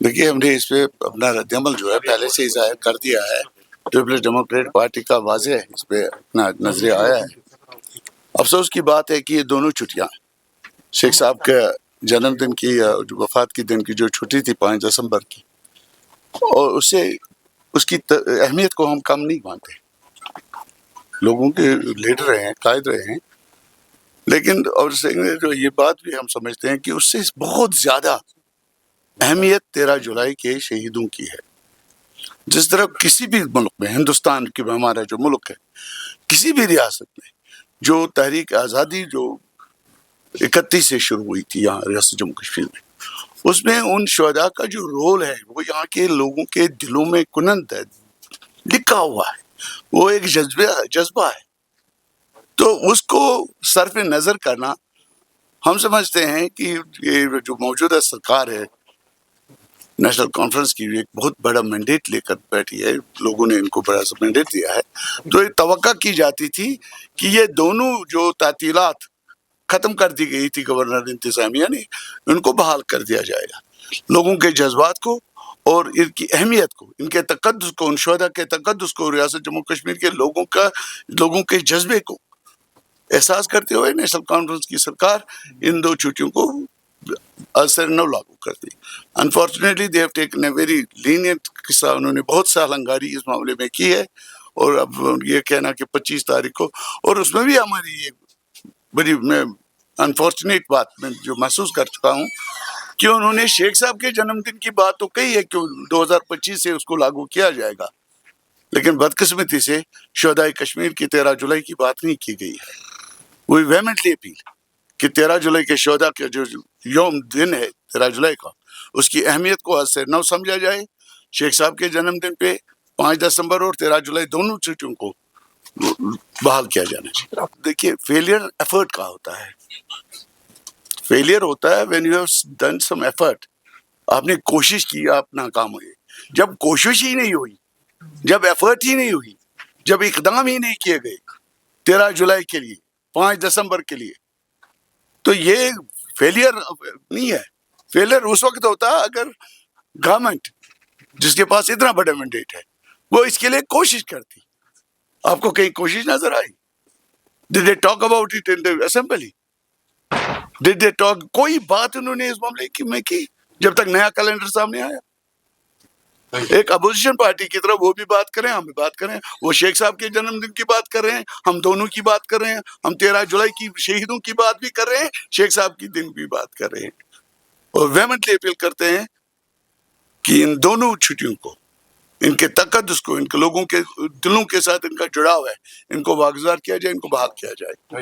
देखिए, हमने इस पे अपना रद्द-ए-अमल जो है पहले से ही ज़ाहिर कर दिया है। पीपल्स डेमोक्रेटिक पार्टी का वाज़ेह इस पे अपना नज़रिया आया है। अफसोस की बात है कि ये दोनों छुट्टियाँ शेख साहब के जन्मदिन की जो वफ़ात के दिन की जो छुट्टी थी 5 दिसंबर की, और उससे उसकी अहमियत को हम कम नहीं मानते। लोगों के लीडर रहे हैं, कायद रहे हैं, लेकिन और जो ये बात भी हम समझते हैं कि उससे बहुत ज़्यादा अहमियत 13 जुलाई के शहीदों की है। जिस तरह किसी भी मुल्क में, हिंदुस्तान की हमारा जो मुल्क है, किसी भी रियासत में जो तहरीक आज़ादी जो 31 से शुरू हुई थी यहाँ रियासत जम्मू कश्मीर में, उसमें उन शुहदा का जो रोल है वो यहाँ के लोगों के दिलों में कुनंद है, लिखा हुआ है, वो एक जज्बा है। तो उसको सर पे नज़र करना, हम समझते हैं कि ये जो मौजूदा सरकार है नेशनल कॉन्फ्रेंस की एक बहुत बड़ा मैंडेट लेकर बैठी है, लोगों ने इनको बड़ा सा मैंडेट दिया है, तो एक तवक्का की जाती थी कि ये दोनों जो तातीलात खत्म कर दी गई थी गवर्नर इंतजामिया ने, उनको बहाल कर दिया जाएगा। लोगों के जज्बात को और इनकी अहमियत को, इनके तकद्दुस को, उन शुहदा के तकद्दुस को, रियासत जम्मू कश्मीर के लोगों के जज्बे को एहसास करते हुए नेशनल कॉन्फ्रेंस की सरकार इन दो छुट्टियों को असर न लागू कर दी। Unfortunately they have taken a very lenient किस्सा, उन्होंने बहुत सालंगारी इस मामले में की है, और अब ये कहना कि 25 तारीख को, और उसमें भी हमारी ये बड़ी मैं अनफॉर्चुनेट बात मैं जो महसूस कर चुका हूँ कि उन्होंने शेख साहब के जन्मदिन की बात तो कही है कि 2025 से उसको लागू किया जाएगा, लेकिन बदकिस्मती से शुहदाए कश्मीर की 13 जुलाई की बात नहीं की गई है। वी वेहेमेंटली अपील कि 13 जुलाई के शुहदा के जो यौम दिन है 13 जुलाई का, उसकी अहमियत को आज से न समझा जाए। शेख साहब के जन्मदिन पे 5 दिसंबर और 13 जुलाई दोनों छुट्टियों को बहाल किया जाना चाहिए। देखिए, फेलियर एफर्ट का होता है, फेलियर होता है when you have done some effort, आपने कोशिश की, आप नाकाम हुए। जब कोशिश ही नहीं हुई, जब एफर्ट ही नहीं हुई, जब इकदाम ही नहीं किए गए 13 जुलाई के लिए, 5 दिसंबर के लिए, तो ये फेलियर नहीं है। फेलियर उस वक्त होता है अगर गवर्नमेंट जिसके पास इतना बड़ा मैंडेट है वो इसके लिए कोशिश करती। आपको कहीं कोशिश नजर आई? Did they talk about it in the assembly? Did they talk? कोई बात उन्होंने इस मामले में की जब तक नया कैलेंडर सामने आया। एक अपोजिशन पार्टी की तरफ वो भी बात करें, हम भी बात करें, वो शेख साहब के जन्मदिन की बात कर रहे हैं, हम दोनों की बात कर रहे हैं, हम 13 जुलाई की शहीदों की बात भी कर रहे हैं, शेख साहब की दिन भी बात कर रहे हैं, और वेहेमेंटली अपील करते हैं कि इन दोनों छुट्टियों को, इनके तकद्दुस को, इनके लोगों के दिलों के साथ इनका जुड़ाव है, इनको वागुजार किया जाए, इनको बहाल किया जाए।